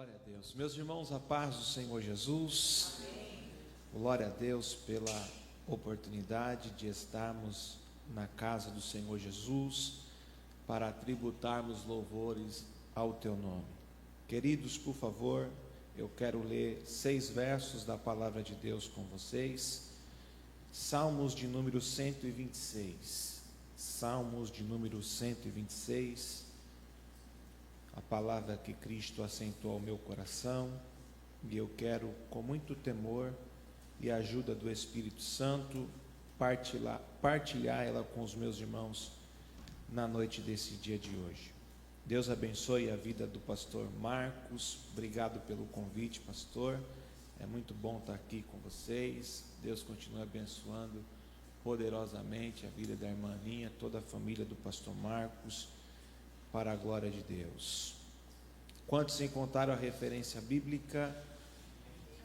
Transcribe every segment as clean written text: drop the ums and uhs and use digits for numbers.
Glória a Deus. Meus irmãos, a paz do Senhor Jesus. Amém. Glória a Deus pela oportunidade de estarmos na casa do Senhor Jesus para tributarmos louvores ao teu nome. Queridos, por favor, eu quero ler 6 versos da palavra de Deus com vocês. Salmos de número 126. Salmos de número 126. A palavra que Cristo assentou ao meu coração, e eu quero, com muito temor e a ajuda do Espírito Santo, partilhar ela com os meus irmãos na noite desse dia de hoje. Deus abençoe a vida do pastor Marcos. Obrigado pelo convite, pastor. É muito bom estar aqui com vocês. Deus continue abençoando poderosamente a vida da irmã Aninha, toda a família do pastor Marcos, para a glória de Deus. Quantos encontraram a referência bíblica?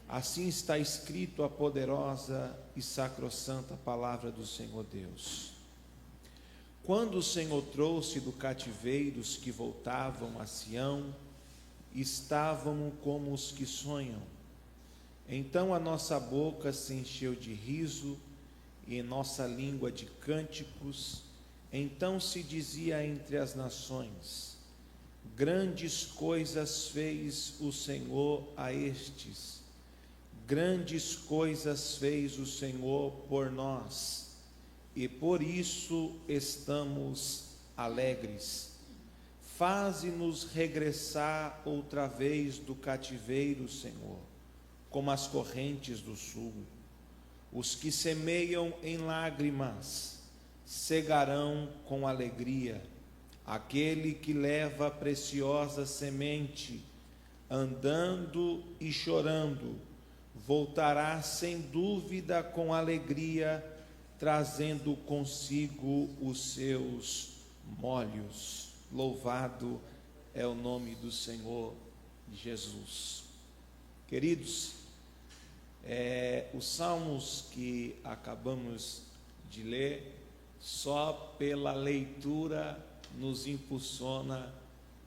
Assim está escrito a poderosa e sacrossanta palavra do Senhor Deus. Quando o Senhor trouxe do cativeiro os que voltavam a Sião, estavam como os que sonham. Então a nossa boca se encheu de riso e nossa língua de cânticos. Então se dizia entre as nações: grandes coisas fez o Senhor a estes, grandes coisas fez o Senhor por nós, e por isso estamos alegres. Faze-nos regressar outra vez do cativeiro, Senhor, como as correntes do sul. Os que semeiam em lágrimas cegarão com alegria. Aquele que leva a preciosa semente, andando e chorando, voltará sem dúvida com alegria, trazendo consigo os seus molhos. Louvado é o nome do Senhor Jesus. Queridos, os salmos que acabamos de ler, só pela leitura nos impulsiona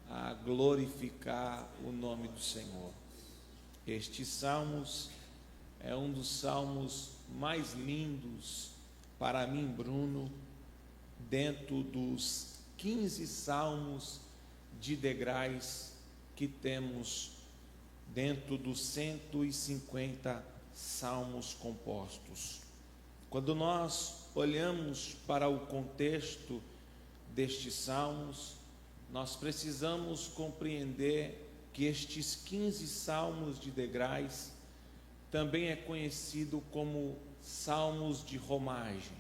a glorificar o nome do Senhor. Estes salmos é um dos salmos mais lindos para mim, Bruno, dentro dos 15 salmos de degraus que temos dentro dos 150 salmos compostos. Quando nós olhamos para o contexto destes salmos, nós precisamos compreender que estes 15 salmos de degraus também é conhecido como salmos de romagem.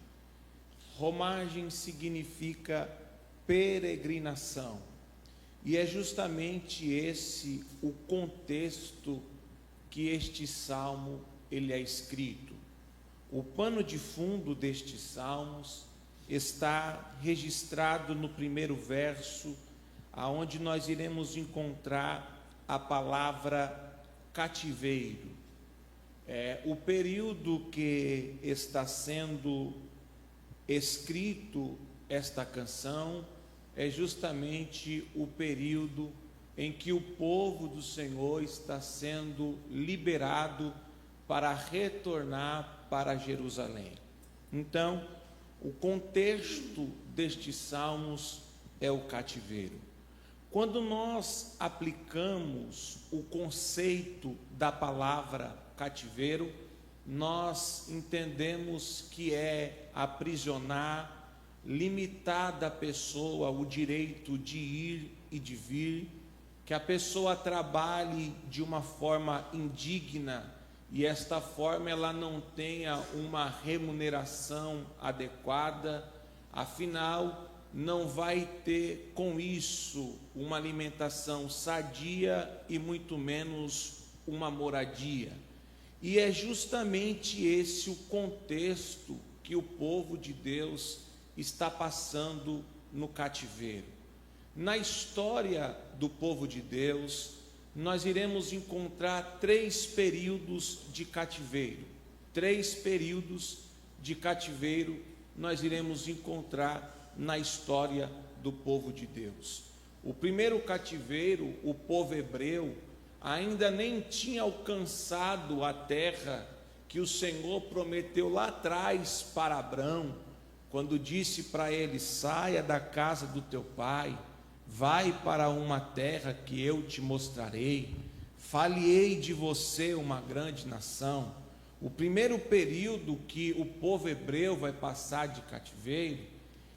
Romagem significa peregrinação, e é justamente esse o contexto que este salmo ele é escrito. O pano de fundo destes salmos está registrado no primeiro verso, aonde nós iremos encontrar a palavra cativeiro. O período que está sendo escrito esta canção é justamente o período em que o povo do Senhor está sendo liberado para retornar para Jerusalém. Então, o contexto destes salmos é o cativeiro. Quando nós aplicamos o conceito da palavra cativeiro, nós entendemos que é aprisionar, limitar da pessoa o direito de ir e de vir, que a pessoa trabalhe de uma forma indigna, e esta forma ela não tenha uma remuneração adequada, afinal não vai ter com isso uma alimentação sadia e muito menos uma moradia. E é justamente esse o contexto que o povo de Deus está passando no cativeiro. Na história do povo de Deus, nós iremos encontrar 3 períodos de cativeiro. 3 períodos de cativeiro nós iremos encontrar na história do povo de Deus. O primeiro cativeiro, o povo hebreu, ainda nem tinha alcançado a terra que o Senhor prometeu lá atrás para Abrão, quando disse para ele: saia da casa do teu pai, vai para uma terra que eu te mostrarei, far-lhe-ei de você uma grande nação. O primeiro período que o povo hebreu vai passar de cativeiro,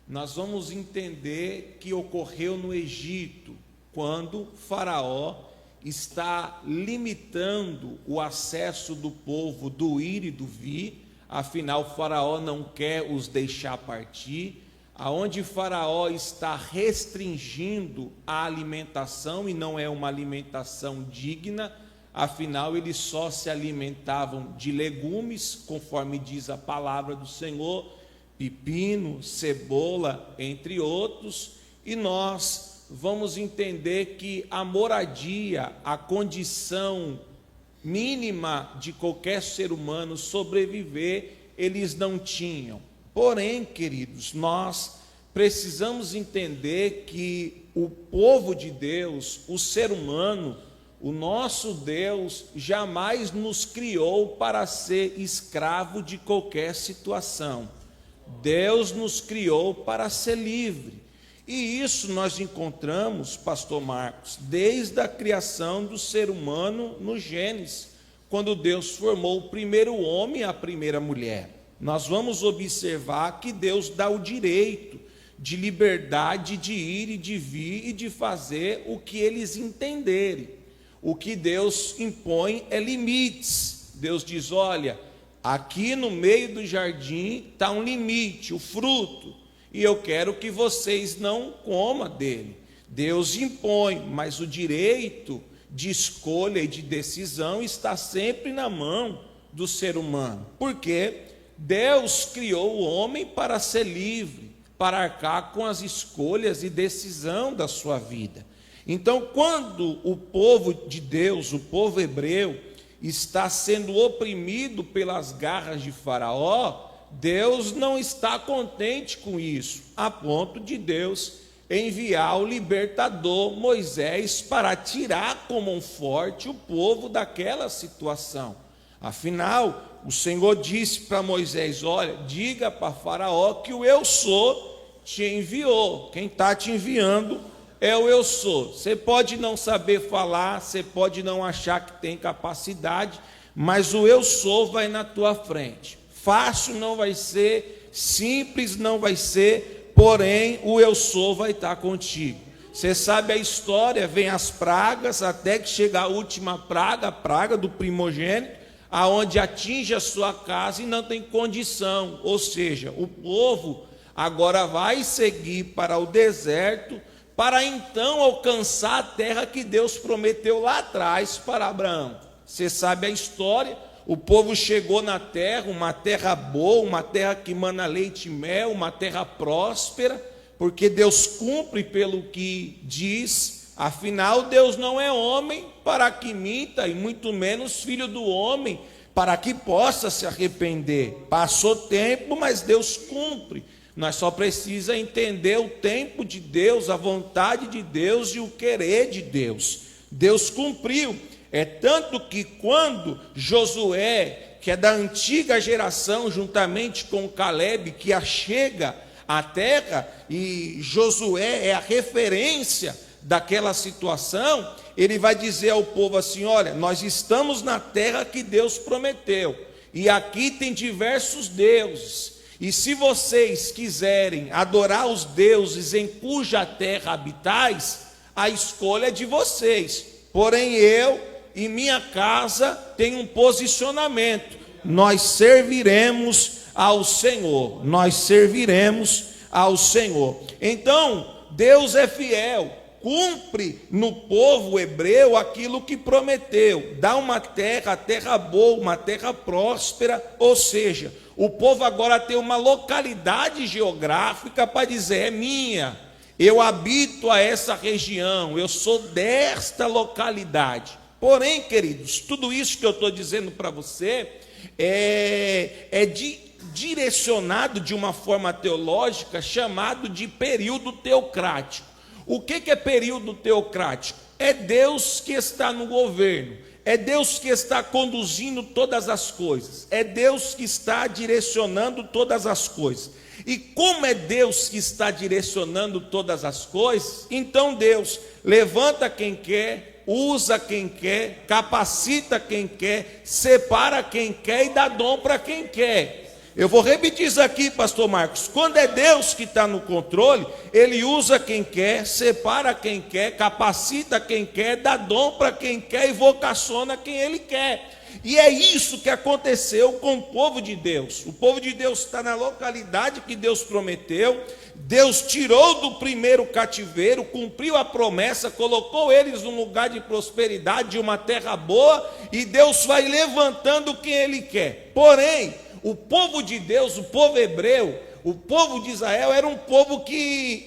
nós vamos entender que ocorreu no Egito, quando Faraó está limitando o acesso do povo do ir e do vir. Afinal, Faraó não quer os deixar partir. Aonde Faraó está restringindo a alimentação, e não é uma alimentação digna, afinal eles só se alimentavam de legumes, conforme diz a palavra do Senhor, pepino, cebola, entre outros. E nós vamos entender que a moradia, a condição mínima de qualquer ser humano sobreviver, eles não tinham. Porém, queridos, nós precisamos entender que o povo de Deus, o ser humano, o nosso Deus jamais nos criou para ser escravo de qualquer situação. Deus nos criou para ser livre. E isso nós encontramos, pastor Marcos, desde a criação do ser humano no Gênesis, quando Deus formou o primeiro homem e a primeira mulher. Nós vamos observar que Deus dá o direito de liberdade de ir e de vir e de fazer o que eles entenderem. O que Deus impõe é limites. Deus diz: olha, aqui no meio do jardim está um limite, o fruto, e eu quero que vocês não comam dele. Deus impõe, mas o direito de escolha e de decisão está sempre na mão do ser humano. Por quê? Deus criou o homem para ser livre, para arcar com as escolhas e decisão da sua vida. Então, quando o povo de Deus, o povo hebreu, está sendo oprimido pelas garras de Faraó, Deus não está contente com isso, a ponto de Deus enviar o libertador Moisés para tirar como um forte o povo daquela situação. Afinal, o Senhor disse para Moisés: olha, diga para Faraó que o eu sou te enviou. Quem está te enviando é o eu sou. Você pode não saber falar, você pode não achar que tem capacidade, mas o eu sou vai na tua frente. Fácil não vai ser, simples não vai ser, porém o eu sou vai estar contigo. Você sabe a história, vem as pragas, até que chega a última praga, a praga do primogênito, aonde atinge a sua casa e não tem condição. Ou seja, o povo agora vai seguir para o deserto, para então alcançar a terra que Deus prometeu lá atrás para Abraão. Você sabe a história, o povo chegou na terra, uma terra boa, uma terra que mana leite e mel, uma terra próspera, porque Deus cumpre pelo que diz. Afinal, Deus não é homem para que minta, e muito menos filho do homem para que possa se arrepender. Passou tempo, mas Deus cumpre. Nós só precisamos entender o tempo de Deus, a vontade de Deus e o querer de Deus. Deus cumpriu. É tanto que quando Josué, que é da antiga geração, juntamente com Caleb, que achega a terra, e Josué é a referência daquela situação, ele vai dizer ao povo assim: olha, nós estamos na terra que Deus prometeu, e aqui tem diversos deuses, e se vocês quiserem adorar os deuses em cuja terra habitais, a escolha é de vocês, porém eu e minha casa tem um posicionamento: nós serviremos ao Senhor, nós serviremos ao Senhor. Então, Deus é fiel, cumpre no povo hebreu aquilo que prometeu, dá uma terra, a terra boa, uma terra próspera, ou seja, o povo agora tem uma localidade geográfica para dizer: é minha, eu habito a essa região, eu sou desta localidade. Porém, queridos, tudo isso que eu estou dizendo para você direcionado de uma forma teológica chamado de período teocrático. O que é período teocrático? é Deus que está no governo, é Deus que está conduzindo todas as coisas, é Deus que está direcionando todas as coisas. E como é Deus que está direcionando todas as coisas, então Deus levanta quem quer, usa quem quer, capacita quem quer, separa quem quer e dá dom para quem quer. Eu vou repetir isso aqui, pastor Marcos. Quando é Deus que está no controle, Ele usa quem quer, separa quem quer, capacita quem quer, dá dom para quem quer e vocaciona quem Ele quer. E é isso que aconteceu com o povo de Deus. O povo de Deus está na localidade que Deus prometeu. Deus tirou do primeiro cativeiro, cumpriu a promessa, colocou eles num lugar de prosperidade, de uma terra boa, e Deus vai levantando quem Ele quer. Porém, o povo de Deus, o povo hebreu, o povo de Israel era um povo que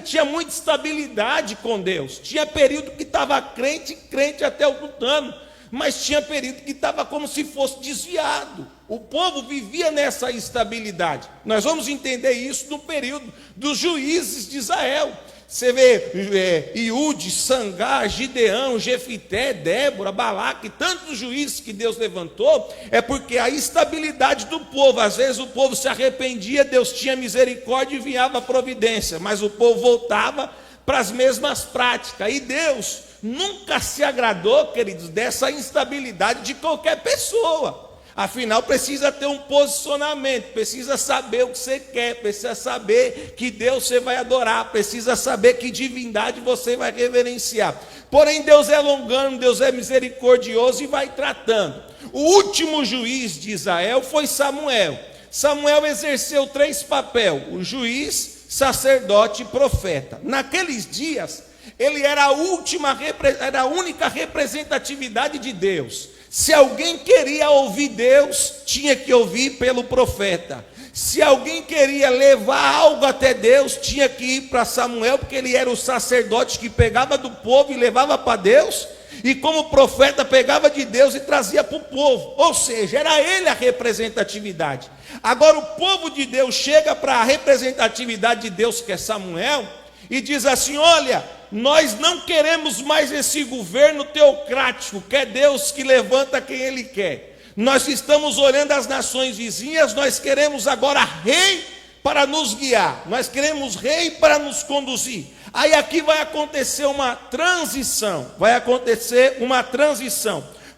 tinha muita estabilidade com Deus. Tinha período que estava crente até o tutano, mas tinha período que estava como se fosse desviado. O povo vivia nessa instabilidade. Nós vamos entender isso no período dos juízes de Israel. Você vê Iude, Sangar, Gideão, Jefité, Débora, Balaque, tantos juízes que Deus levantou, é porque a estabilidade do povo, às vezes o povo se arrependia, Deus tinha misericórdia e enviava a providência, mas o povo voltava para as mesmas práticas, e Deus nunca se agradou, queridos, dessa instabilidade de qualquer pessoa. Afinal, precisa ter um posicionamento, precisa saber o que você quer, precisa saber que Deus você vai adorar, precisa saber que divindade você vai reverenciar. Porém, Deus é longano, Deus é misericordioso e vai tratando. O último juiz de Israel foi Samuel. Samuel exerceu 3 papéis: o juiz, sacerdote e profeta. Naqueles dias, ele era a única representatividade de Deus. Se alguém queria ouvir Deus, tinha que ouvir pelo profeta. Se alguém queria levar algo até Deus, tinha que ir para Samuel, porque ele era o sacerdote que pegava do povo e levava para Deus, e como profeta pegava de Deus e trazia para o povo. Ou seja, era ele a representatividade. Agora o povo de Deus chega para a representatividade de Deus, que é Samuel, e diz assim: olha, nós não queremos mais esse governo teocrático, que é Deus que levanta quem Ele quer. Nós estamos olhando as nações vizinhas, nós queremos agora rei para nos guiar, nós queremos rei para nos conduzir. Aí aqui vai acontecer uma transição,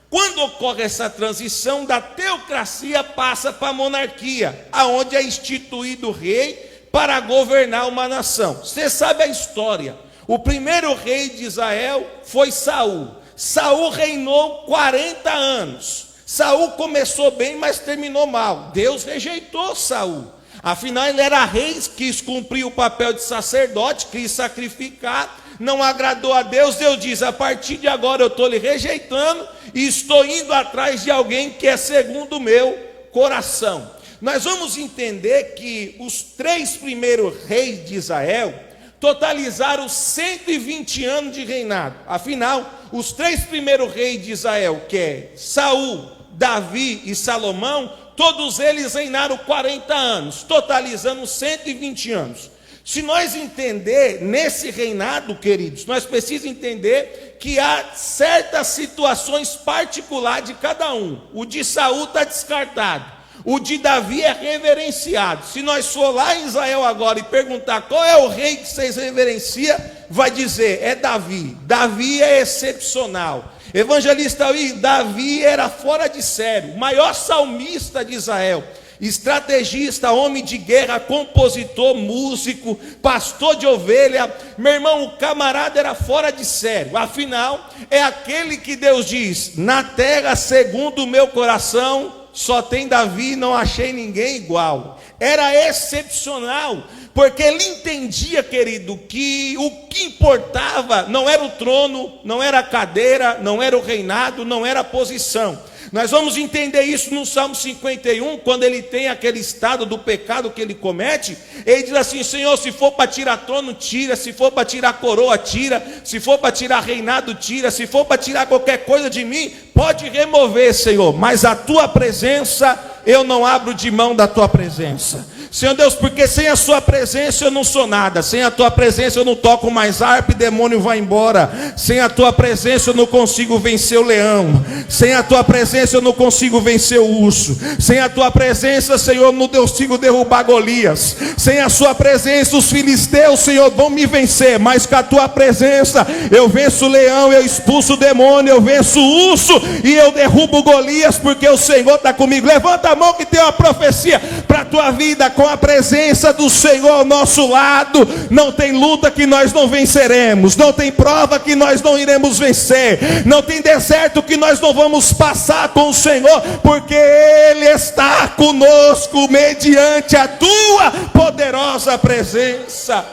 Quando ocorre essa transição, da teocracia passa para a monarquia, aonde é instituído o rei para governar uma nação. Você sabe a história. O primeiro rei de Israel foi Saul. Saul reinou 40 anos. Saul começou bem, mas terminou mal. Deus rejeitou Saul. Afinal, ele era rei, quis cumprir o papel de sacerdote, quis sacrificar, não agradou a Deus. Deus diz: a partir de agora eu estou lhe rejeitando e estou indo atrás de alguém que é segundo o meu coração. Nós vamos entender que os 3 primeiros reis de Israel totalizaram 120 anos de reinado. Afinal, os 3 primeiros reis de Israel, que é Saul, Davi e Salomão, todos eles reinaram 40 anos, totalizando 120 anos. Se nós entender nesse reinado, queridos, nós precisamos entender que há certas situações particulares de cada um. O de Saul está descartado. O de Davi é reverenciado. Se nós for lá em Israel agora e perguntar qual é o rei que vocês reverenciam, vai dizer: é Davi. Davi é excepcional. Evangelista Davi era fora de série, o maior salmista de Israel, estrategista, homem de guerra, compositor, músico, pastor de ovelha. Meu irmão, o camarada era fora de série. Afinal, é aquele que Deus diz: na terra segundo o meu coração só tem Davi, não achei ninguém igual. Era excepcional, porque ele entendia, querido, que o que importava não era o trono, não era a cadeira, não era o reinado, não era a posição. Nós vamos entender isso no Salmo 51, quando ele tem aquele estado do pecado que ele comete. Ele diz assim: Senhor, se for para tirar trono, tira. Se for para tirar coroa, tira. Se for para tirar reinado, tira. Se for para tirar qualquer coisa de mim, pode remover, Senhor, mas a tua presença, eu não abro de mão da tua presença. Senhor Deus, porque sem a sua presença eu não sou nada, sem a tua presença eu não toco mais harpa e demônio vai embora, sem a tua presença eu não consigo vencer o leão, sem a tua presença eu não consigo vencer o urso, sem a tua presença, Senhor, eu não consigo derrubar Golias, sem a sua presença os filisteus, Senhor, vão me vencer, mas com a tua presença eu venço o leão, eu expulso o demônio, eu venço o urso e eu derrubo Golias, porque o Senhor está comigo. Levanta a mão que tem uma profecia para a tua vida. Com a presença do Senhor ao nosso lado, não tem luta que nós não venceremos, não tem prova que nós não iremos vencer, não tem deserto que nós não vamos passar com o Senhor, porque Ele está conosco mediante a tua poderosa presença.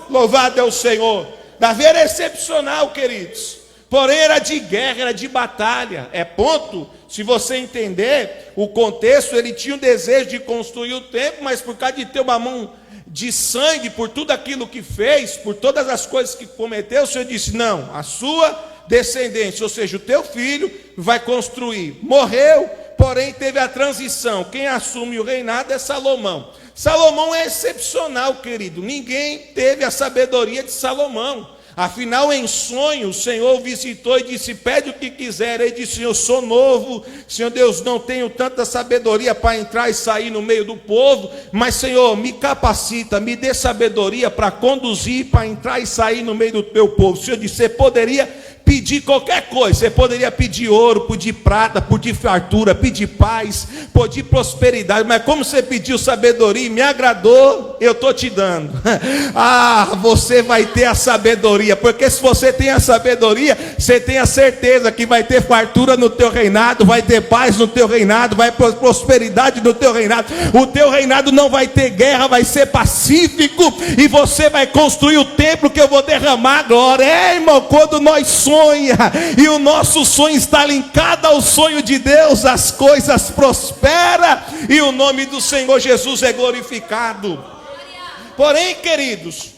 Louvado é o Senhor. Davi era excepcional, queridos, porém era de guerra, era de batalha. É ponto, se você entender o contexto, ele tinha um desejo de construir o templo, mas por causa de ter uma mão de sangue, por tudo aquilo que fez, por todas as coisas que cometeu, o Senhor disse, não, a sua descendência, ou seja, o teu filho vai construir. Morreu, porém teve a transição. Quem assume o reinado é Salomão. Salomão é excepcional, querido, ninguém teve a sabedoria de Salomão. Afinal, em sonho, o Senhor visitou e disse, pede o que quiser. Ele disse, eu sou novo, Senhor Deus, não tenho tanta sabedoria para entrar e sair no meio do povo, mas Senhor, me capacita, me dê sabedoria para conduzir, para entrar e sair no meio do teu povo. O Senhor disse, você poderia pedir qualquer coisa, você poderia pedir ouro, pedir prata, pedir fartura, pedir paz, pedir prosperidade, mas como você pediu sabedoria e me agradou, eu estou te dando. Você vai ter a sabedoria, porque se você tem a sabedoria, você tem a certeza que vai ter fartura no teu reinado, vai ter paz no teu reinado, vai ter prosperidade no teu reinado. O teu reinado não vai ter guerra, vai ser pacífico, e você vai construir o templo que eu vou derramar glória. Irmão, quando nós sonha, e o nosso sonho está linkado ao sonho de Deus, as coisas prosperam e o nome do Senhor Jesus é glorificado. Porém, queridos,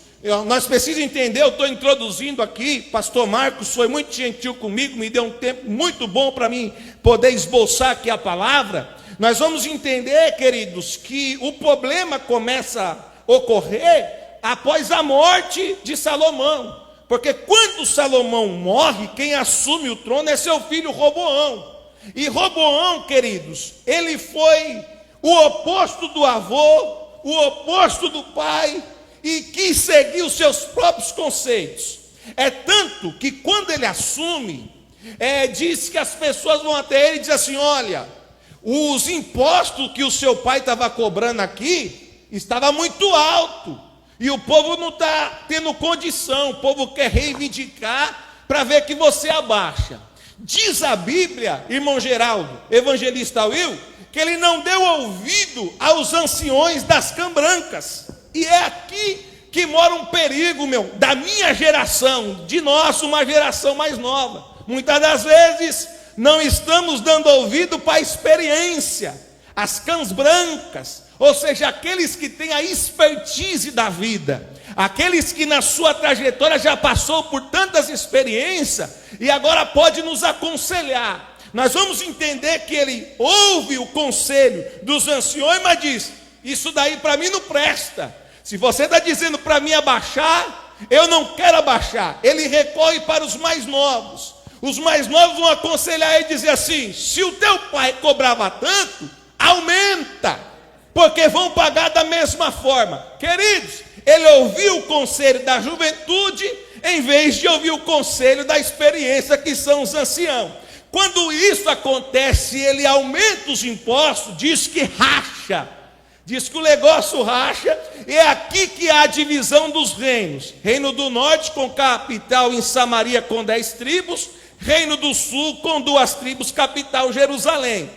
nós precisamos entender, eu estou introduzindo aqui, pastor Marcos foi muito gentil comigo, me deu um tempo muito bom para mim poder esboçar aqui a palavra. Nós vamos entender, queridos, que o problema começa a ocorrer após a morte de Salomão. Porque quando Salomão morre, quem assume o trono é seu filho Roboão. E Roboão, queridos, ele foi o oposto do avô, o oposto do pai, e quis seguir os seus próprios conceitos. É tanto que quando ele assume, diz que as pessoas vão até ele e dizem assim, olha, os impostos que o seu pai estava cobrando aqui, estava muito alto. E o povo não está tendo condição, o povo quer reivindicar para ver que você abaixa. Diz a Bíblia, irmão Geraldo, evangelista Will, que ele não deu ouvido aos anciões das cambrancas. E é aqui que mora um perigo, da minha geração, de nós, uma geração mais nova. Muitas das vezes não estamos dando ouvido para a experiência, as cãs brancas, ou seja, aqueles que têm a expertise da vida, aqueles que na sua trajetória já passou por tantas experiências e agora pode nos aconselhar. Nós vamos entender que ele ouve o conselho dos anciões, mas diz, isso daí para mim não presta. Se você está dizendo para mim abaixar, eu não quero abaixar. Ele recorre para os mais novos. Os mais novos vão aconselhar ele e dizer assim, se o teu pai cobrava tanto, aumenta, porque vão pagar da mesma forma. Queridos, ele ouviu o conselho da juventude, em vez de ouvir o conselho da experiência, que são os anciãos. Quando isso acontece, ele aumenta os impostos, diz que racha, diz que o negócio racha, e é aqui que há a divisão dos reinos. Reino do norte com capital em Samaria com 10 tribos, Reino do sul com 2 tribos, capital Jerusalém.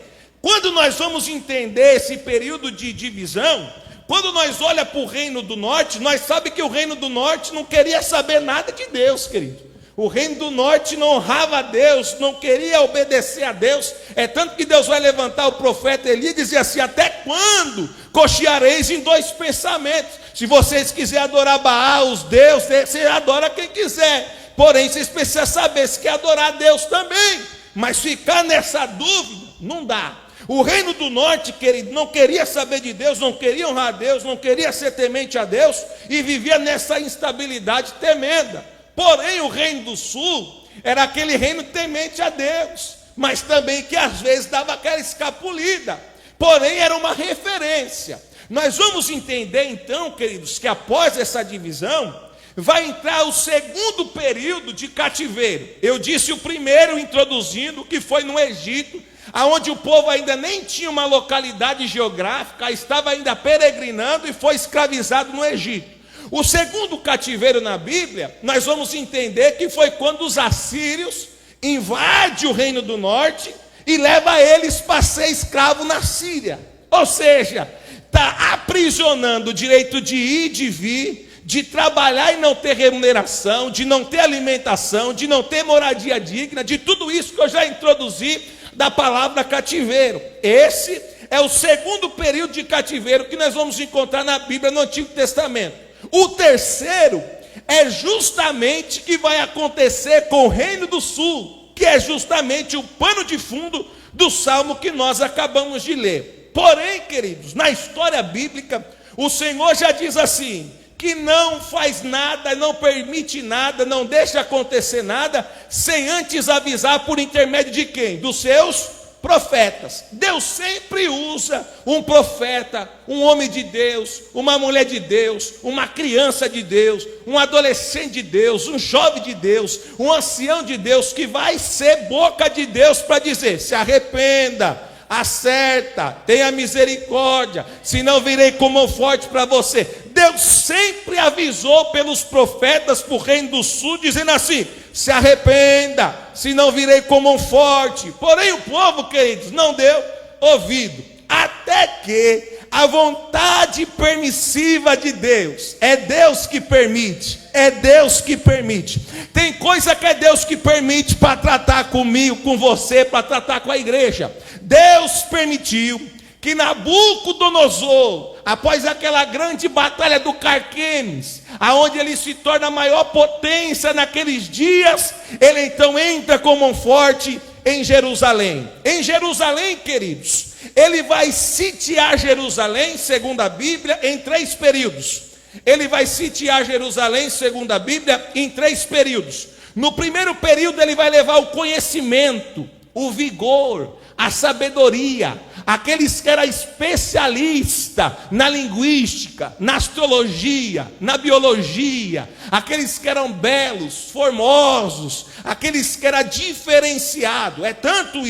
Quando nós vamos entender esse período de divisão, quando nós olhamos para o reino do norte, nós sabemos que o reino do norte não queria saber nada de Deus, querido. O reino do norte não honrava a Deus, não queria obedecer a Deus. É tanto que Deus vai levantar o profeta Elias e dizer assim, até quando cocheareis em 2 pensamentos? Se vocês quiserem adorar Baal, os deuses, você adora quem quiser. Porém, vocês precisam saber se quer adorar a Deus também. Mas ficar nessa dúvida, não dá. O reino do norte, querido, não queria saber de Deus, não queria honrar a Deus, não queria ser temente a Deus e vivia nessa instabilidade tremenda. Porém, o reino do sul era aquele reino temente a Deus, mas também que às vezes dava aquela escapulida. Porém, era uma referência. Nós vamos entender então, queridos, que após essa divisão vai entrar o segundo período de cativeiro. Eu disse o primeiro, introduzindo, que foi no Egito, aonde o povo ainda nem tinha uma localidade geográfica, estava ainda peregrinando e foi escravizado no Egito. O segundo cativeiro na Bíblia, nós vamos entender que foi quando os assírios invadem o reino do norte e leva eles para ser escravo na Síria. Ou seja, está aprisionando o direito de ir, de vir, de trabalhar e não ter remuneração, de não ter alimentação, de não ter moradia digna, de tudo isso que eu já introduzi da palavra cativeiro. Esse é o segundo período de cativeiro que nós vamos encontrar na Bíblia no Antigo Testamento. O terceiro é justamente que vai acontecer com o Reino do Sul, que é justamente o pano de fundo do salmo que nós acabamos de ler. Porém, queridos, na história bíblica, o Senhor já diz assim, que não faz nada, não permite nada, não deixa acontecer nada, sem antes avisar por intermédio de quem? Dos seus profetas. Deus sempre usa um profeta, um homem de Deus, uma mulher de Deus, uma criança de Deus, um adolescente de Deus, um jovem de Deus, um ancião de Deus, que vai ser boca de Deus para dizer, se arrependa, acerta, tenha misericórdia, senão virei com mão forte para você. Deus sempre avisou pelos profetas para o reino do sul, dizendo assim, se arrependa, senão virei com mão forte. Porém o povo, queridos, não deu ouvido, até que a vontade permissiva de Deus, é Deus que permite, é Deus que permite. Tem coisa que é Deus que permite para tratar comigo, com você, para tratar com a igreja. Deus permitiu que Nabucodonosor, após aquela grande batalha do Carquemes, aonde ele se torna a maior potência naqueles dias, ele então entra com mão forte em Jerusalém. Em Jerusalém, queridos, ele vai sitiar Jerusalém, segundo a Bíblia, em 3 períodos. Ele vai sitiar Jerusalém, segundo a Bíblia, em 3 períodos. No primeiro período ele vai levar o conhecimento, o vigor, a sabedoria, aqueles que eram especialistas na linguística, na astrologia, na biologia, aqueles que eram belos, formosos, aqueles que eram diferenciados. É tanto,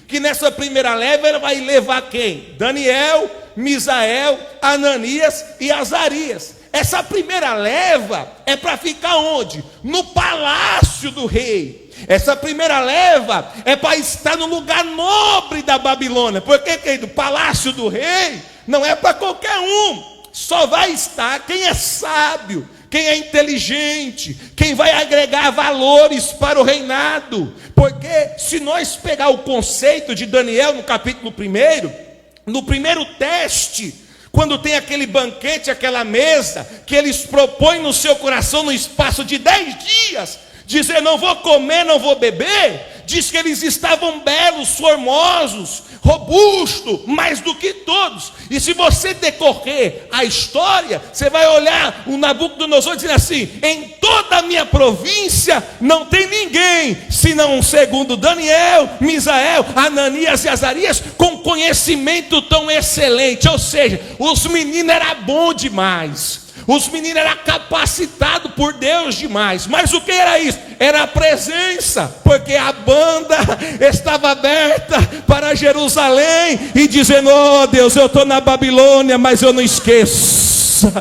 que nessa primeira leva ele vai levar quem? Daniel, Misael, Ananias e Azarias. Essa primeira leva é para ficar onde? No palácio do rei. Essa primeira leva é para estar no lugar nobre da Babilônia. Porque, querido, o palácio do rei não é para qualquer um. Só vai estar quem é sábio, quem é inteligente, quem vai agregar valores para o reinado. Porque se nós pegar o conceito de Daniel no capítulo 1, no primeiro teste, quando tem aquele banquete, aquela mesa, que eles propõem no seu coração no espaço de 10 dias, dizer não vou comer, não vou beber, diz que eles estavam belos, formosos, robustos, mais do que todos. E se você decorrer a história, você vai olhar o Nabucodonosor dizendo assim, em toda a minha província não tem ninguém, senão segundo Daniel, Misael, Ananias e Azarias, com conhecimento tão excelente. Ou seja, os meninos eram bons demais. Os meninos eram capacitados por Deus demais. Mas o que era isso? Era a presença, porque a banda estava aberta para Jerusalém e dizendo, oh Deus, eu estou na Babilônia, mas eu não esqueço.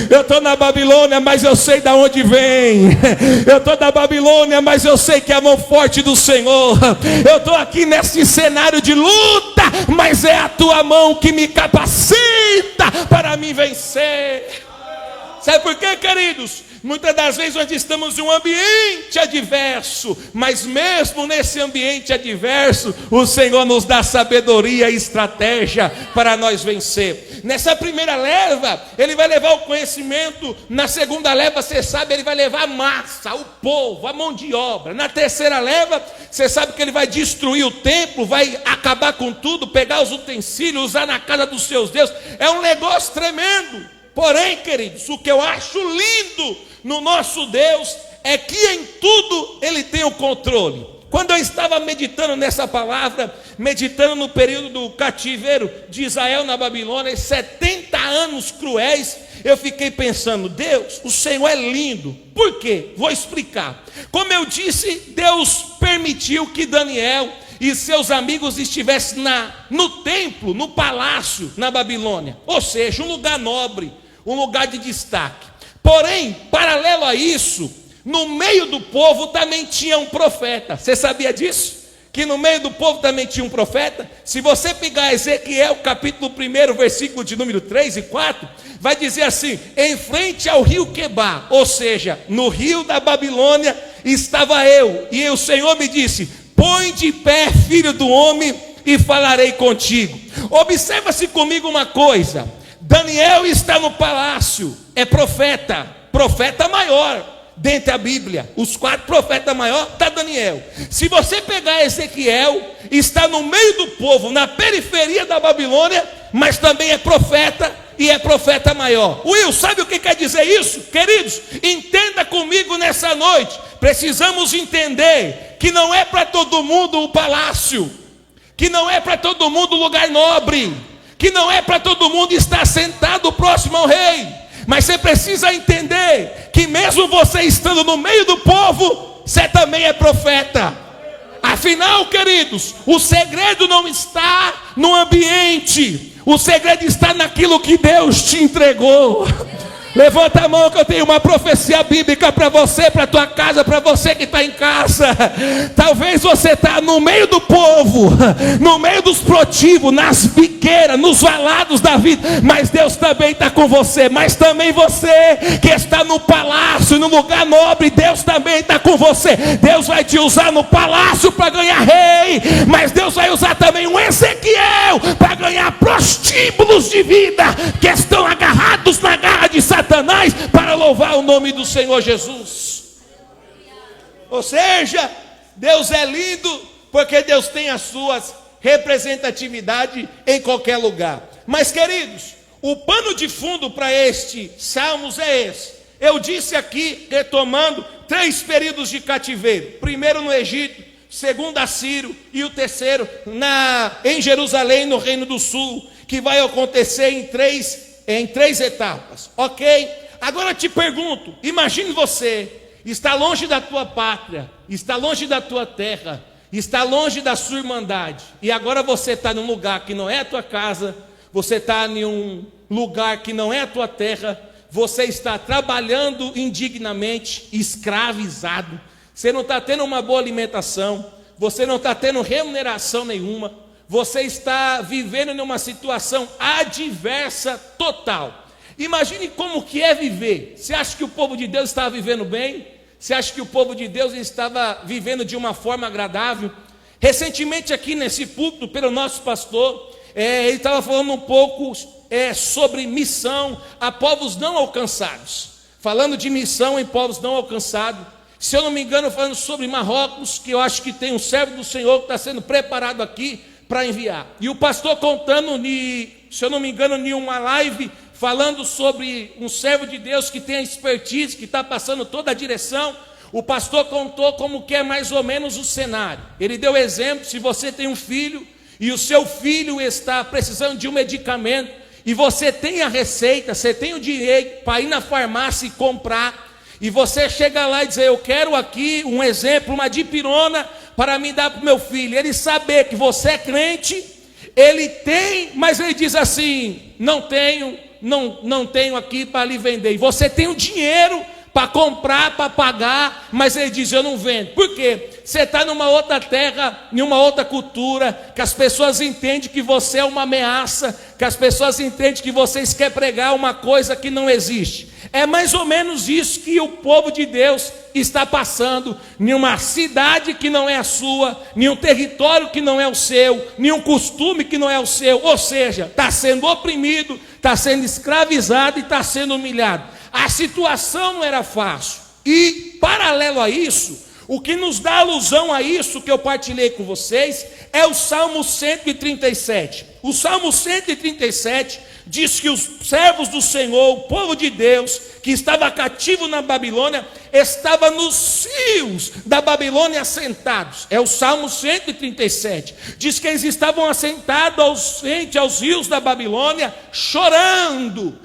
Eu estou na Babilônia, mas eu sei de onde vem. Eu estou na Babilônia, mas eu sei que é a mão forte do Senhor. Eu estou aqui nesse cenário de luta, mas é a tua mão que me capacita para me vencer. Sabe por quê, queridos? Muitas das vezes nós estamos em um ambiente adverso, mas mesmo nesse ambiente adverso, o Senhor nos dá sabedoria e estratégia para nós vencer. Nessa primeira leva, Ele vai levar o conhecimento. Na segunda leva, você sabe, Ele vai levar a massa, o povo, a mão de obra. Na terceira leva, você sabe que Ele vai destruir o templo, vai acabar com tudo, pegar os utensílios, usar na casa dos seus deuses. É um negócio tremendo. Porém, queridos, o que eu acho lindo no nosso Deus é que em tudo Ele tem o controle. Quando eu estava meditando nessa palavra, meditando no período do cativeiro de Israel na Babilônia, 70 anos cruéis, eu fiquei pensando, Deus, o Senhor é lindo. Por quê? Vou explicar. Como eu disse, Deus permitiu que Daniel e seus amigos estivessem no templo, no palácio na Babilônia, ou seja, um lugar nobre, um lugar de destaque. Porém, paralelo a isso, no meio do povo também tinha um profeta. Você sabia disso? Que no meio do povo também tinha um profeta? Se você pegar Ezequiel capítulo 1, versículo de número 3 e 4, vai dizer assim: em frente ao rio Quebar, ou seja, no rio da Babilônia, estava eu, e o Senhor me disse: põe de pé, filho do homem, e falarei contigo. Observa-se comigo uma coisa: Daniel está no palácio, é profeta, profeta maior dentro da Bíblia. Os 4 profetas maiores está Daniel. Se você pegar Ezequiel, está no meio do povo, na periferia da Babilônia, mas também é profeta e é profeta maior. Will, sabe o que quer dizer isso? Queridos, entenda comigo nessa noite. Precisamos entender que não é para todo mundo o palácio, que não é para todo mundo o lugar nobre, que não é para todo mundo estar sentado próximo ao rei. Mas você precisa entender que mesmo você estando no meio do povo, você também é profeta. Afinal, queridos, o segredo não está no ambiente, o segredo está naquilo que Deus te entregou. Levanta a mão que eu tenho uma profecia bíblica para você, para a tua casa, para você que está em casa. Talvez você está no meio do povo, no meio dos protivos, nas biqueiras, nos valados da vida, mas Deus também está com você. Mas também você que está no palácio, no lugar nobre, Deus também está com você. Deus vai te usar no palácio para ganhar rei, mas Deus vai usar também um Ezequiel para ganhar prostíbulos de vida que estão agarrados na garra de Satanás, para louvar o nome do Senhor Jesus. Ou seja, Deus é lindo porque Deus tem as suas representatividades em qualquer lugar. Mas, queridos, o pano de fundo para este Salmos é esse. Eu disse aqui, retomando, 3 períodos de cativeiro: primeiro no Egito, segundo Assírio, e o terceiro em Jerusalém, no Reino do Sul, que vai acontecer em três etapas, ok? Agora eu te pergunto, imagine você, está longe da tua pátria, está longe da tua terra, está longe da sua irmandade, e agora você está num lugar que não é a tua casa, você está em um lugar que não é a tua terra, você está trabalhando indignamente, escravizado, você não está tendo uma boa alimentação, você não está tendo remuneração nenhuma, você está vivendo numa situação adversa total. Imagine como que é viver. Você acha que o povo de Deus estava vivendo bem? Você acha que o povo de Deus estava vivendo de uma forma agradável? Recentemente aqui nesse púlpito, pelo nosso pastor, ele estava falando um pouco sobre missão a povos não alcançados. Falando de missão em povos não alcançados. Se eu não me engano, falando sobre Marrocos, que eu acho que tem um servo do Senhor que está sendo preparado aqui para enviar. E o pastor contando, se eu não me engano, em uma live, falando sobre um servo de Deus que tem a expertise, que está passando toda a direção. O pastor contou como que é mais ou menos o cenário. Ele deu exemplo: se você tem um filho e o seu filho está precisando de um medicamento, e você tem a receita, você tem o dinheiro para ir na farmácia e comprar, e você chega lá e diz: eu quero aqui um exemplo, uma dipirona para me dar para o meu filho. Ele saber que você é crente, ele tem, mas ele diz assim: não tenho aqui para lhe vender. E você tem o dinheiro para comprar, para pagar, mas ele diz: eu não vendo. Por quê? Você está numa outra terra, em uma outra cultura, que as pessoas entendem que você é uma ameaça, que as pessoas entendem que vocês querem pregar uma coisa que não existe. É mais ou menos isso que o povo de Deus está passando, em uma cidade que não é a sua, em um território que não é o seu, em um costume que não é o seu, ou seja, está sendo oprimido, está sendo escravizado e está sendo humilhado. A situação não era fácil. E, paralelo a isso, o que nos dá alusão a isso que eu partilhei com vocês é o Salmo 137. O Salmo 137 diz que os servos do Senhor, o povo de Deus, que estava cativo na Babilônia, estava nos rios da Babilônia assentados. É o Salmo 137. Diz que eles estavam assentados frente aos rios da Babilônia, chorando,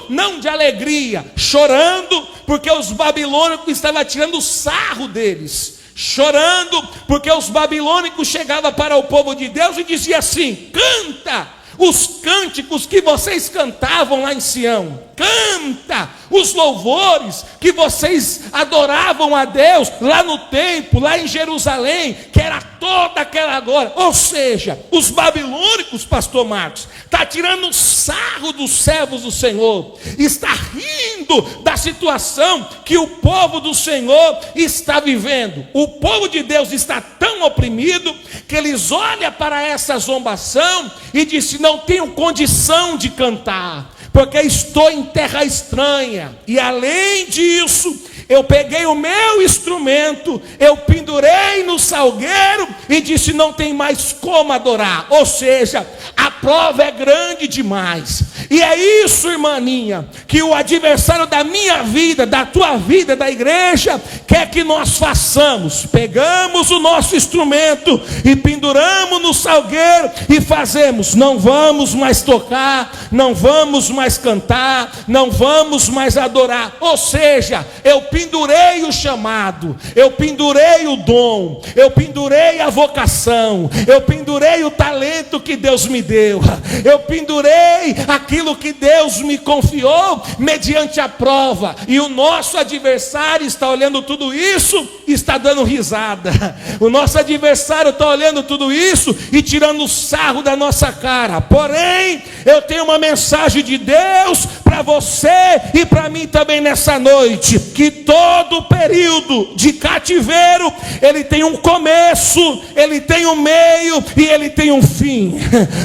não de alegria, chorando, porque os babilônicos estavam tirando sarro deles. Chorando, porque os babilônicos chegavam para o povo de Deus e diziam assim: canta os cânticos que vocês cantavam lá em Sião, canta os louvores que vocês adoravam a Deus lá no templo, lá em Jerusalém, que era toda aquela glória. Ou seja, os babilônicos, pastor Marcos, está tirando sarro dos servos do Senhor, está rindo da situação que o povo do Senhor está vivendo. O povo de Deus está tão oprimido que eles olham para essa zombação e dizem: não tenho condição de cantar, porque estou em terra estranha. E além disso, eu peguei o meu instrumento, eu pendurei no salgueiro e disse: não tem mais como adorar. Ou seja, a prova é grande demais. E é isso, irmã Aninha, que o adversário da minha vida, da tua vida, da igreja, quer que nós façamos. Pegamos o nosso instrumento e penduramos no salgueiro e fazemos: não vamos mais tocar, não vamos mais cantar, não vamos mais adorar. Ou seja, eu pendurei o chamado, eu pendurei o dom, eu pendurei a vocação, eu pendurei o talento que Deus me deu, eu pendurei aquilo que Deus me confiou mediante a prova. E o nosso adversário está olhando tudo isso e está dando risada. O nosso adversário está olhando tudo isso e tirando sarro da nossa cara. Porém, eu tenho uma mensagem de Deus para você e para mim também nessa noite: que todo período de cativeiro, ele tem um começo, ele tem um meio e ele tem um fim.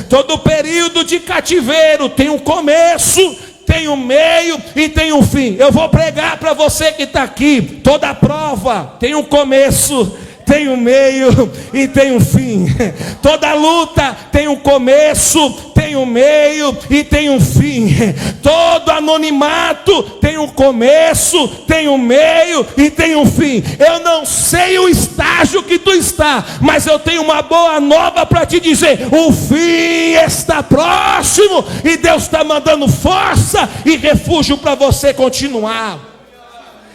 Todo período de cativeiro tem um começo, tem um meio e tem um fim. Eu vou pregar para você que está aqui: toda prova tem um começo, tem um meio e tem um fim. Toda luta tem um começo, tem um meio e tem um fim. Todo anonimato tem um começo, tem um meio e tem um fim. Eu não sei o estágio que tu está, mas eu tenho uma boa nova para te dizer: o fim está próximo e Deus está mandando força e refúgio para você continuar.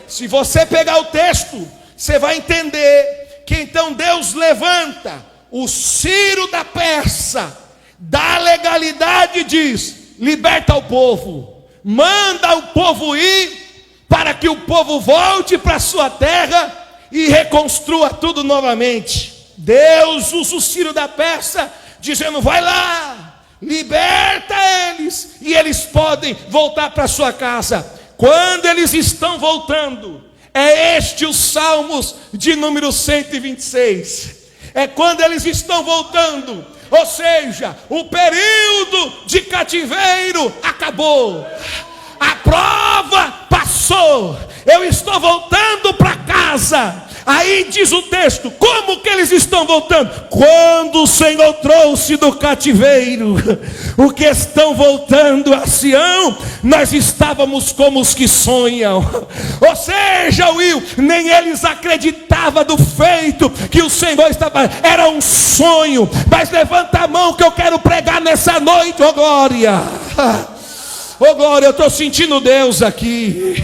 Se você pegar o texto, você vai entender que então Deus levanta o Ciro da Pérsia, dá legalidade e diz: liberta o povo, manda o povo ir, para que o povo volte para a sua terra e reconstrua tudo novamente. Deus usa o Ciro da Pérsia dizendo: vai lá, liberta eles, e eles podem voltar para a sua casa. Quando eles estão voltando, é este o Salmos de número 126. É quando eles estão voltando. Ou seja, o período de cativeiro acabou. A prova passou. Eu estou voltando para casa. Aí diz o texto: como que eles estão voltando? Quando o Senhor trouxe do cativeiro, o que estão voltando a Sião, nós estávamos como os que sonham. Ou seja, Will, nem eles acreditavam do feito que o Senhor estava. Era um sonho. Mas levanta a mão que eu quero pregar nessa noite. Oh glória! Oh glória, eu estou sentindo Deus aqui.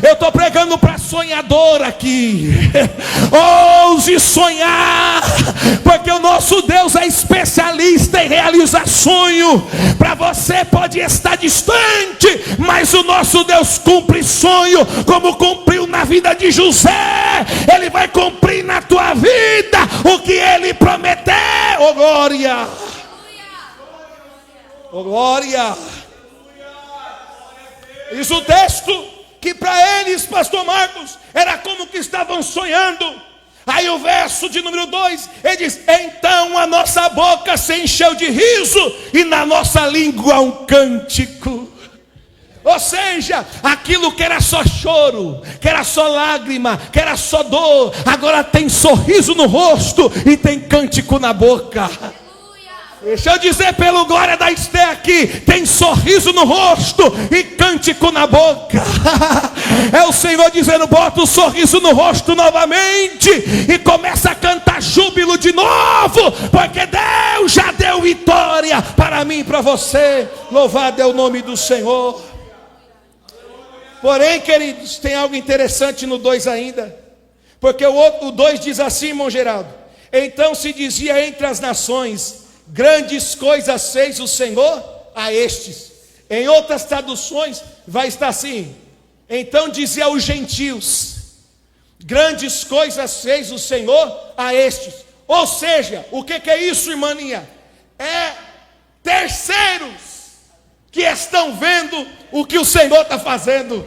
Eu estou pregando para sonhador aqui. Ouse sonhar, porque o nosso Deus é especialista em realizar sonho. Para você pode estar distante, mas o nosso Deus cumpre sonho, como cumpriu na vida de José. Ele vai cumprir na tua vida o que ele prometeu. Oh glória! Oh glória! Diz o texto que para eles, pastor Marcos, era como que estavam sonhando. Aí o verso de número 2, ele diz: então a nossa boca se encheu de riso e na nossa língua um cântico. Ou seja, aquilo que era só choro, que era só lágrima, que era só dor, agora tem sorriso no rosto e tem cântico na boca. Deixa eu dizer pelo glória da Esté aqui, tem sorriso no rosto e cântico na boca. É o Senhor dizendo: bota o sorriso no rosto novamente e começa a cantar júbilo de novo, porque Deus já deu vitória para mim e para você. Louvado é o nome do Senhor. Porém, queridos, tem algo interessante no 2 ainda, porque o 2 diz assim, irmão Geraldo: então se dizia entre as nações, grandes coisas fez o Senhor a estes. Em outras traduções vai estar assim: então dizia aos gentios, grandes coisas fez o Senhor a estes. Ou seja, o que é isso, irmãinha? É terceiros que estão vendo o que o Senhor está fazendo.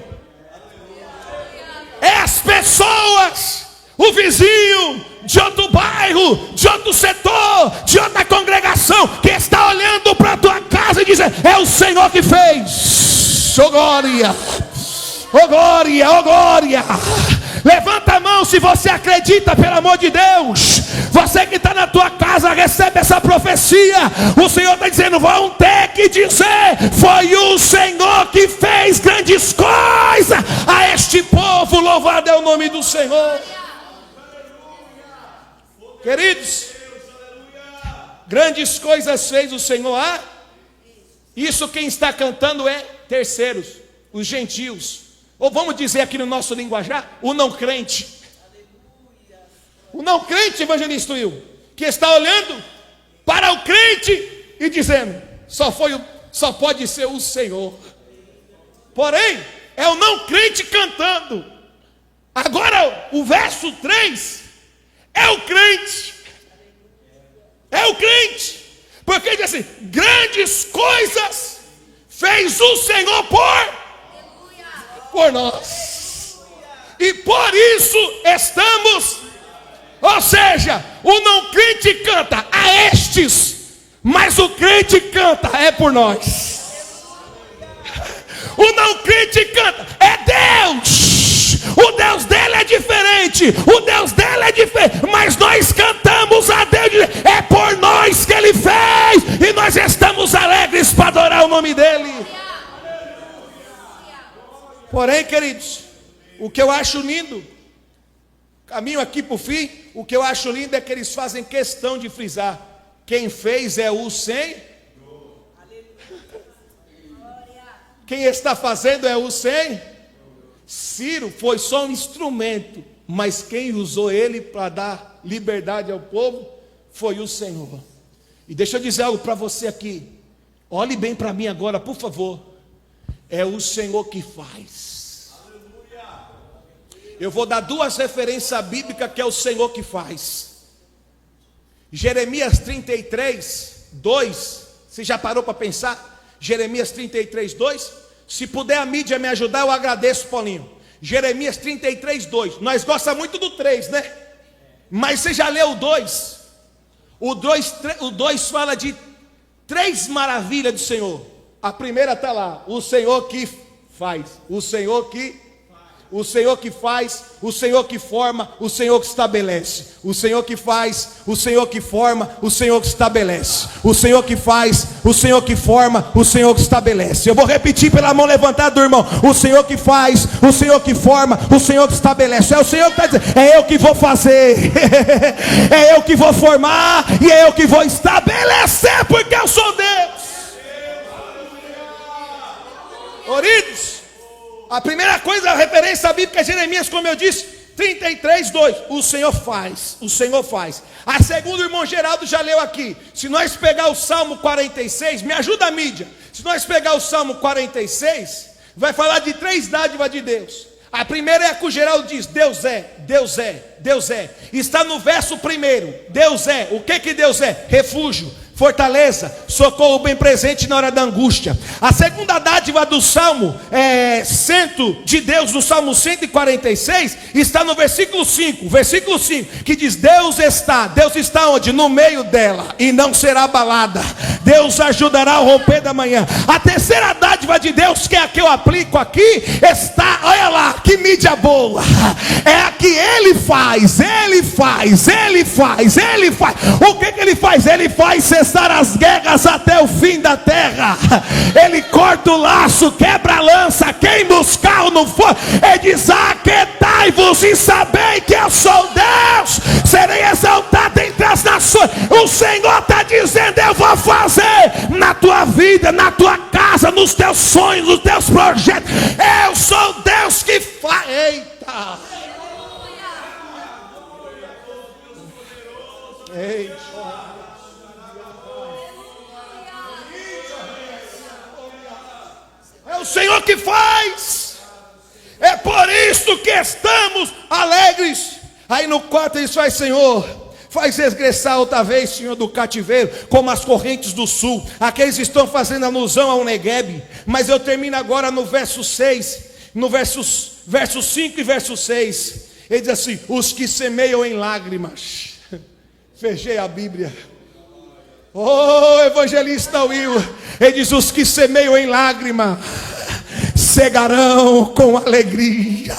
É as pessoas, o vizinho de outro bairro, de outro setor, de outra congregação, que está olhando para a tua casa e dizendo: é o Senhor que fez. Oh glória, oh glória, oh glória. Levanta a mão se você acredita, pelo amor de Deus. Você que está na tua casa, recebe essa profecia. O Senhor está dizendo: vão ter que dizer: foi o Senhor que fez grandes coisas a este povo. Louvado é o nome do Senhor. Queridos, grandes coisas fez o Senhor a... Isso quem está cantando é terceiros, os gentios. Ou vamos dizer aqui no nosso linguajar, o não crente. O não crente, evangelista Will, que está olhando para o crente e dizendo: só pode ser o Senhor. Porém, é o não crente cantando. Agora, o verso 3 é o crente. É o crente. Porque ele diz assim: grandes coisas fez o Senhor por nós. E por isso estamos. Ou seja, o não crente canta a estes, mas o crente canta é por nós. O não crente canta é Deus. O Deus dele é diferente. O Deus dele é diferente. Mas nós cantamos a Deus. É por nós que ele fez. E nós estamos alegres para adorar o nome dele. Porém, queridos, o que eu acho lindo, caminho aqui para o fim, o que eu acho lindo é que eles fazem questão de frisar: quem fez é o Senhor. Quem está fazendo é o Senhor. Ciro foi só um instrumento, mas quem usou ele para dar liberdade ao povo foi o Senhor. E deixa eu dizer algo para você aqui. Olhe bem para mim agora, por favor. É o Senhor que faz. Eu vou dar duas referências bíblicas que é o Senhor que faz. Jeremias 33, 2. Você já parou para pensar? Jeremias 33, 2. Se puder a mídia me ajudar, eu agradeço, Paulinho. Jeremias 33, 2. Nós gostamos muito do 3, né? Mas você já leu o 2? O 2 fala de 3 maravilhas do Senhor. A primeira está lá: o Senhor que faz, o Senhor que faz, o Senhor que forma, o Senhor que estabelece. O Senhor que faz, o Senhor que forma, o Senhor que estabelece. O Senhor que faz, o Senhor que forma, o Senhor que estabelece. Eu vou repetir pela mão levantada do irmão: o Senhor que faz, o Senhor que forma, o Senhor que estabelece. É o Senhor que está dizendo: é eu que vou fazer, é eu que vou formar e é eu que vou estabelecer, porque eu sou Deus. Oridos, a primeira coisa, a referência bíblica é Jeremias, como eu disse, 33, 2. O Senhor faz, o Senhor faz. A segunda, o irmão Geraldo já leu aqui. Se nós pegar o Salmo 46, me ajuda a mídia. Se nós pegar o Salmo 46, vai falar de 3 dádivas de Deus. A primeira é a que o Geraldo diz: Deus é, Deus é, Deus é. Está no verso primeiro: Deus é. O que Deus é? Refúgio, fortaleza, socorro bem presente na hora da angústia. A segunda dádiva do Salmo de Deus, no Salmo 146, está no versículo 5, que diz: Deus está onde? No meio dela, e não será abalada. Deus ajudará ao romper da manhã. A terceira dádiva de Deus, que é a que eu aplico aqui, está, olha lá, que mídia boa, é a que Ele faz. O que Ele faz? Ele faz cessar as guerras até o fim da terra. Ele corta o laço, quebra a lança, queima os carros no fogo. Ele diz: aquietai-vos e sabei que eu sou Deus, serei exaltado entre as nações. O Senhor está dizendo: eu vou fazer na tua vida, na tua casa, nos teus sonhos, nos teus projetos. Eu sou Deus que faz. Eita! É o Senhor que faz. É por isso que estamos alegres. Aí no quarto ele faz: Senhor, faz regressar outra vez, Senhor, do cativeiro, como as correntes do sul. Aqueles estão fazendo alusão ao Neguebe. Mas eu termino agora no verso 6, no verso 5 e verso 6. Ele diz assim: os que semeiam em lágrimas. Fechei a Bíblia. Oh, evangelista Will. Ele diz: os que semeiam em lágrima cegarão com alegria.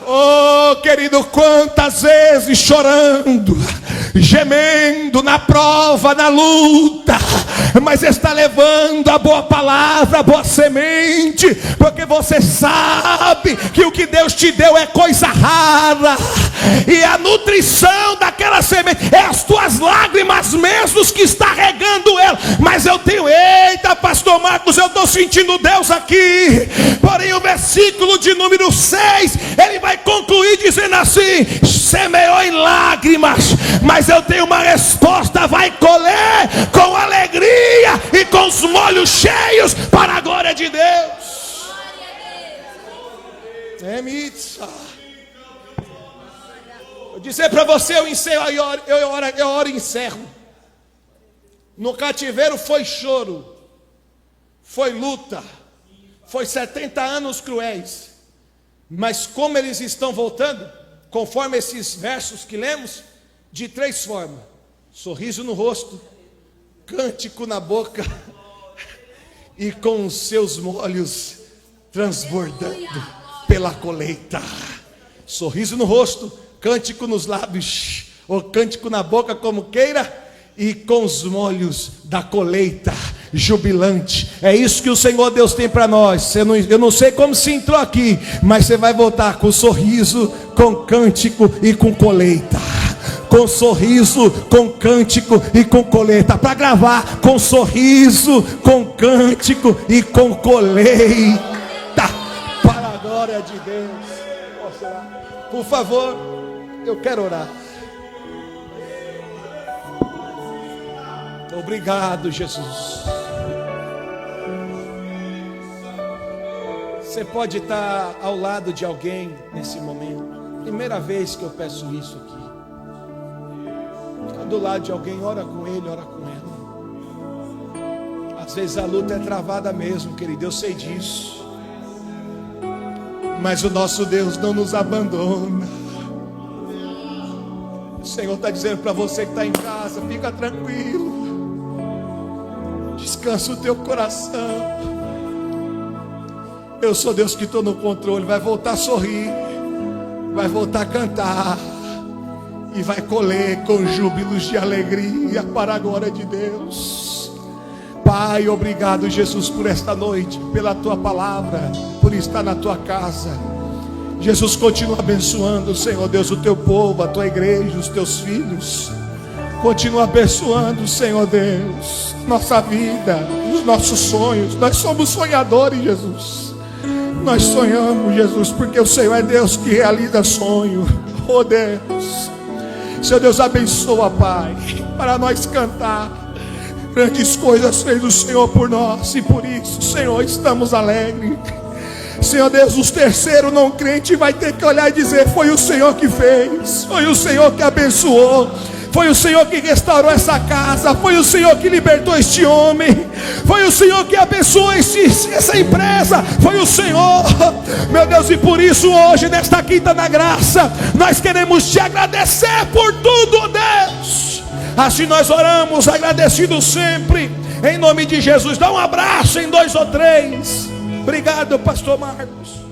Oh, querido, quantas vezes chorando, gemendo na prova, na luta, mas está levando a boa palavra, a boa semente, porque você sabe que o que Deus te deu é coisa rara, e a nutrição daquela semente é as tuas lágrimas mesmo que está regando ela. Mas eu tenho, eita, pastor Marcos, eu estou sentindo Deus aqui. Porém o versículo de número 6, ele vai concluir dizendo assim: semeou em lágrimas, mas eu tenho uma resposta: vai colher com alegria e com os molhos cheios para a glória de Deus. É mitza. Eu dizer para você, eu encerro, eu oro e encerro. No cativeiro foi choro, foi luta, foi 70 anos cruéis. Mas como eles estão voltando, conforme esses versos que lemos, de 3 formas: sorriso no rosto, cântico na boca e com os seus molhos transbordando pela colheita. Sorriso no rosto, cântico nos lábios, ou cântico na boca, como queira, e com os molhos da colheita jubilante. É isso que o Senhor Deus tem para nós. Eu não sei como se entrou aqui, mas você vai voltar com sorriso, com cântico e com colheita. Com sorriso, com cântico e com colheita. Para gravar: com sorriso, com cântico e com colheita, para a glória de Deus. Por favor, eu quero orar. Obrigado, Jesus. Você pode estar ao lado de alguém nesse momento. Primeira vez que eu peço isso aqui. Está do lado de alguém, ora com ele, ora com ela. Às vezes a luta é travada mesmo, querido, eu sei disso. Mas o nosso Deus não nos abandona. O Senhor está dizendo para você que está em casa: fica tranquilo. Descansa o teu coração. Eu sou Deus que estou no controle. Vai voltar a sorrir, vai voltar a cantar, e vai colher com júbilos de alegria para a glória de Deus. Pai, obrigado, Jesus, por esta noite, pela tua palavra, por estar na tua casa. Jesus, continua abençoando, Senhor Deus, o teu povo, a tua igreja, os teus filhos. Continua abençoando, Senhor Deus, nossa vida, os nossos sonhos. Nós somos sonhadores, Jesus. Nós sonhamos, Jesus, porque o Senhor é Deus que realiza sonho. Oh Deus, Senhor Deus, abençoa, Pai, para nós cantar. Grandes coisas fez o Senhor por nós, e por isso, Senhor, estamos alegres. Senhor Deus, os terceiros não crentes vai ter que olhar e dizer: foi o Senhor que fez, foi o Senhor que abençoou, Foi o Senhor que restaurou essa casa. Foi o Senhor que libertou este homem. Foi o Senhor que abençoou essa empresa. Foi o Senhor, meu Deus. E por isso hoje, nesta quinta na graça, nós queremos te agradecer por tudo, Deus. Assim nós oramos, agradecidos sempre, em nome de Jesus. Dá um abraço em 2 ou 3. Obrigado, pastor Marcos.